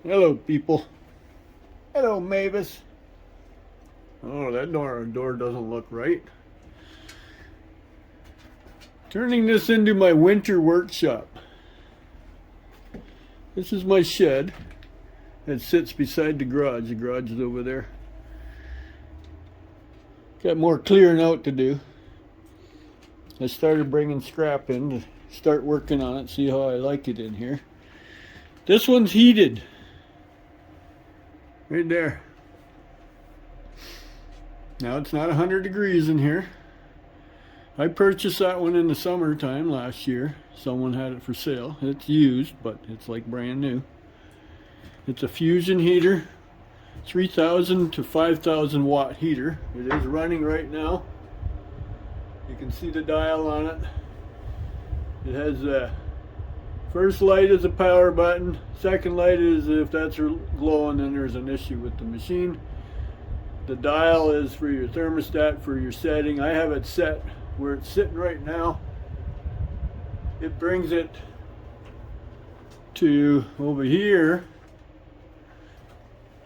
Hello, people. Hello, Mavis. Oh, that door doesn't look right. Turning this into my winter workshop. This is my shed. It sits beside the garage. The garage is over there. Got more clearing out to do. I started bringing scrap in to start working on it, see how I like it in here. This one's heated. Right there. Now it's not 100 degrees in here. I purchased that one in the summertime last year. Someone had it for sale. It's used, but it's like brand new. It's a fusion heater, 3,000 to 5,000 watt heater. It is running right now. You can see the dial on it. It has a first light is a power button. Second light is if that's glowing, then there's an issue with the machine. The dial is for your thermostat, for your setting. I have it set where it's sitting right now. It brings it to over here.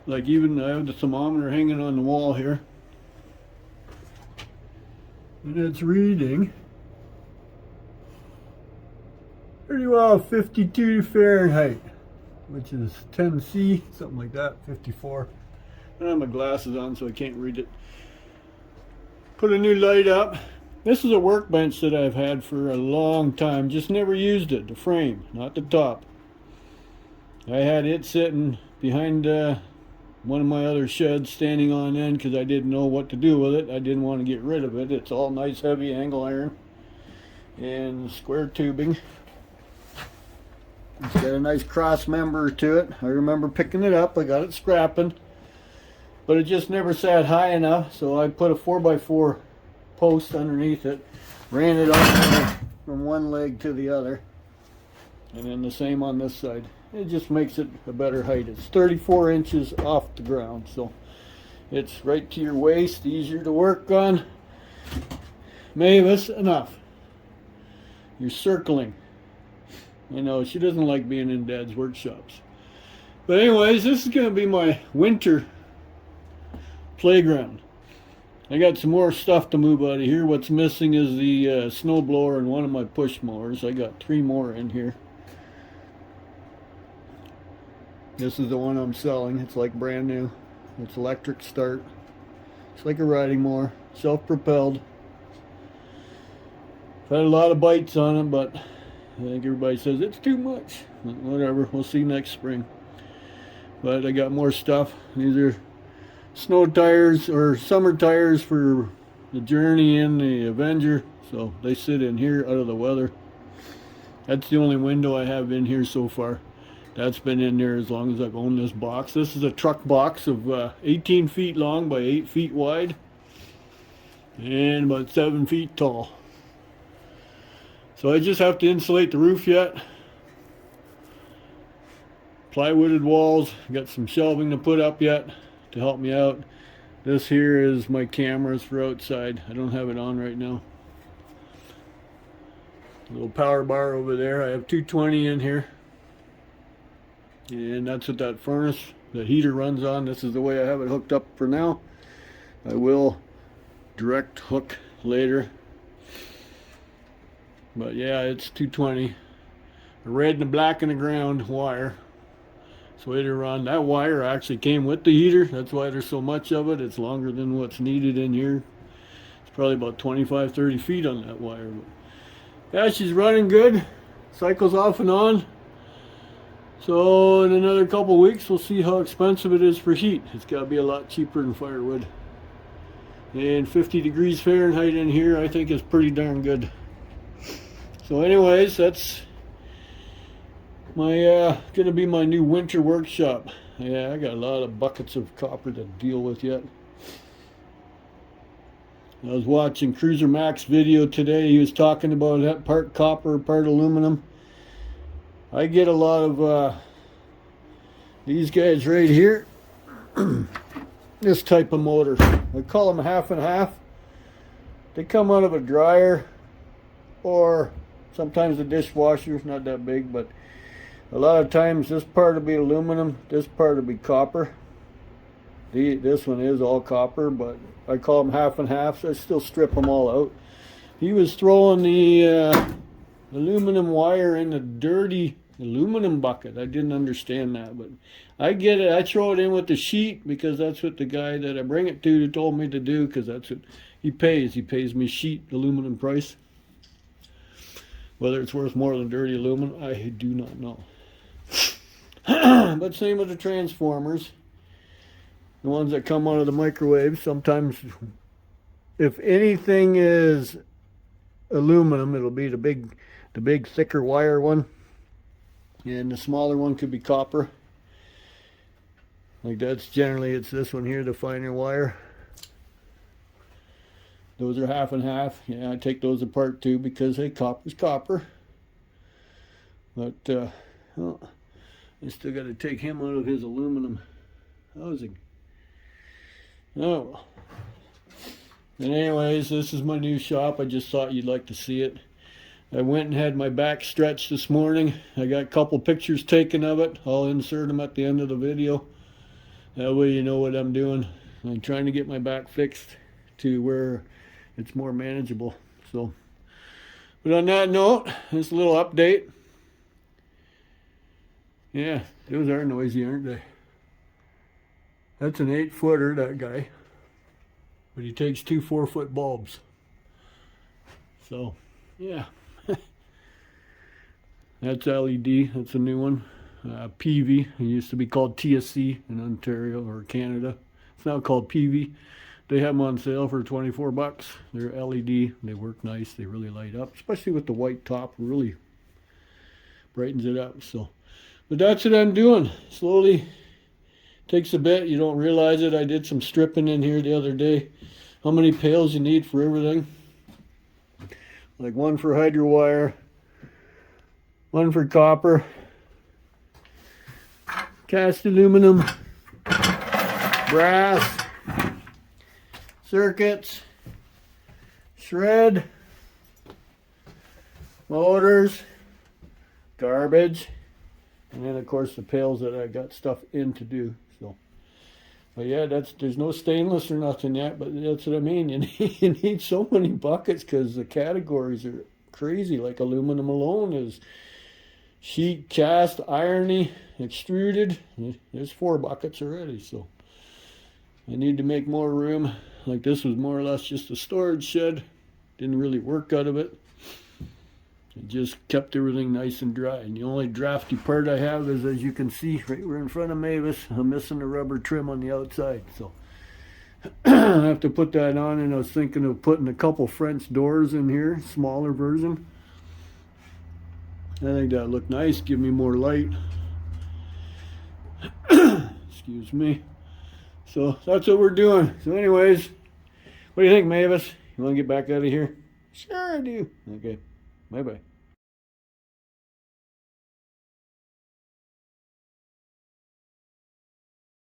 Like even I have the thermometer hanging on the wall here. And it's reading pretty well 52 Fahrenheit, which is 10°C, something like that, 54. I don't have my glasses on so I can't read it. Put a new light up. This is a workbench that I've had for a long time, just never used it, the frame, not the top. I had it sitting behind one of my other sheds, standing on end because I didn't know what to do with it. I didn't want to get rid of it. It's all nice heavy angle iron and square tubing. It's got a nice cross member to it. I remember picking it up. I got it scrapping, but it just never sat high enough, so I put a 4x4 post underneath it, ran it up from one leg to the other, and then the same on this side. It just makes it a better height. It's 34 inches off the ground, so it's right to your waist, easier to work on. Mavis, enough. You're circling. I know she doesn't like being in Dad's workshops. But anyways, this is going to be my winter playground. I got some more stuff to move out of here. What's missing is the snow blower and one of my push mowers. I got 3 more in here. This is the one I'm selling. It's like brand new. It's electric start. It's like a riding mower, self-propelled. I've had a lot of bites on it, but I think everybody says it's too much. Whatever, we'll see next spring. But I got more stuff. These are snow tires or summer tires for the Journey and the Avenger. So they sit in here out of the weather. That's the only window I have in here so far. That's been in there as long as I've owned this box. This is a truck box of 18 feet long by 8 feet wide and about 7 feet tall. So I just have to insulate the roof yet. Plywooded walls. Got some shelving to put up yet to help me out. This here is my cameras for outside. I don't have it on right now. A little power bar over there. I have 220 in here. And that's what that furnace, the heater runs on. This is the way I have it hooked up for now. I will direct hook later. But yeah, it's 220. The red and the black and the ground wire. That's the way to run. That wire actually came with the heater. That's why there's so much of it. It's longer than what's needed in here. It's probably about 25-30 feet on that wire. But yeah, she's running good. Cycles off and on. So in another couple weeks, we'll see how expensive it is for heat. It's got to be a lot cheaper than firewood. And 50 degrees Fahrenheit in here, I think is pretty darn good. So anyways, that's my gonna be my new winter workshop. Yeah, I got a lot of buckets of copper to deal with yet. I was watching Cruiser Mac's video today. He was talking about that part copper, part aluminum. I get a lot of these guys right here. This type of motor. I call them half and half. They come out of a dryer or sometimes the dishwasher. Not that big, but A lot of times this part will be aluminum, this part will be copper. This one is all copper, but I call them half and half, so I still strip them all out. He was throwing the aluminum wire in a dirty aluminum bucket. I didn't understand that, but I get it. I throw it in with the sheet because that's what the guy that I bring it to told me to do, because that's what he pays. He pays me sheet aluminum price. Whether it's worth more than dirty aluminum, I do not know. But same with the transformers. The ones that come out of the microwave, sometimes if anything is aluminum, it'll be the big thicker wire one, and the smaller one could be copper. Like that's generally, it's this one here, the finer wire. Those are half and half. Yeah, I take those apart too because hey, copper's copper. But well, I still got to take him out of his aluminum housing. Oh well. And anyways, this is my new shop. I just thought you'd like to see it. I went and had my back stretched this morning. I got a couple pictures taken of it. I'll insert them at the end of the video. That way you know what I'm doing. I'm trying to get my back fixed to where it's more manageable. So, but on that note, this little update. Yeah, those are noisy, aren't they? That's an 8-footer, that guy. But he takes 2 4-foot bulbs. So, yeah. That's LED. That's a new one. PV. It used to be called TSC in Ontario or Canada. It's now called PV. They have them on sale for 24 bucks. They're LED. They work nice. They really light up, especially with the white top. Really brightens it up. So, but that's what I'm doing. Slowly. Takes a bit. You don't realize it. I did some stripping in here the other day. How many pails you need for everything? Like one for hydro wire, one for copper, cast aluminum, brass, circuits, shred, motors, garbage, and then of course the pails that I got stuff in to do. So, but yeah, there's no stainless or nothing yet, but that's what I mean. You need so many buckets because the categories are crazy. Like aluminum alone is sheet, cast, irony, extruded. There's 4 buckets already, so I need to make more room. Like this was more or less just a storage shed. Didn't really work out of it. It just kept everything nice and dry. And the only drafty part I have is, as you can see, right we're in front of Mavis. I'm missing the rubber trim on the outside. So I have to put that on, and I was thinking of putting a couple French doors in here, smaller version. I think that'd look nice, give me more light. Excuse me. So that's what we're doing. So anyways, what do you think, Mavis? You want to get back out of here? Sure I do. Okay. Bye-bye.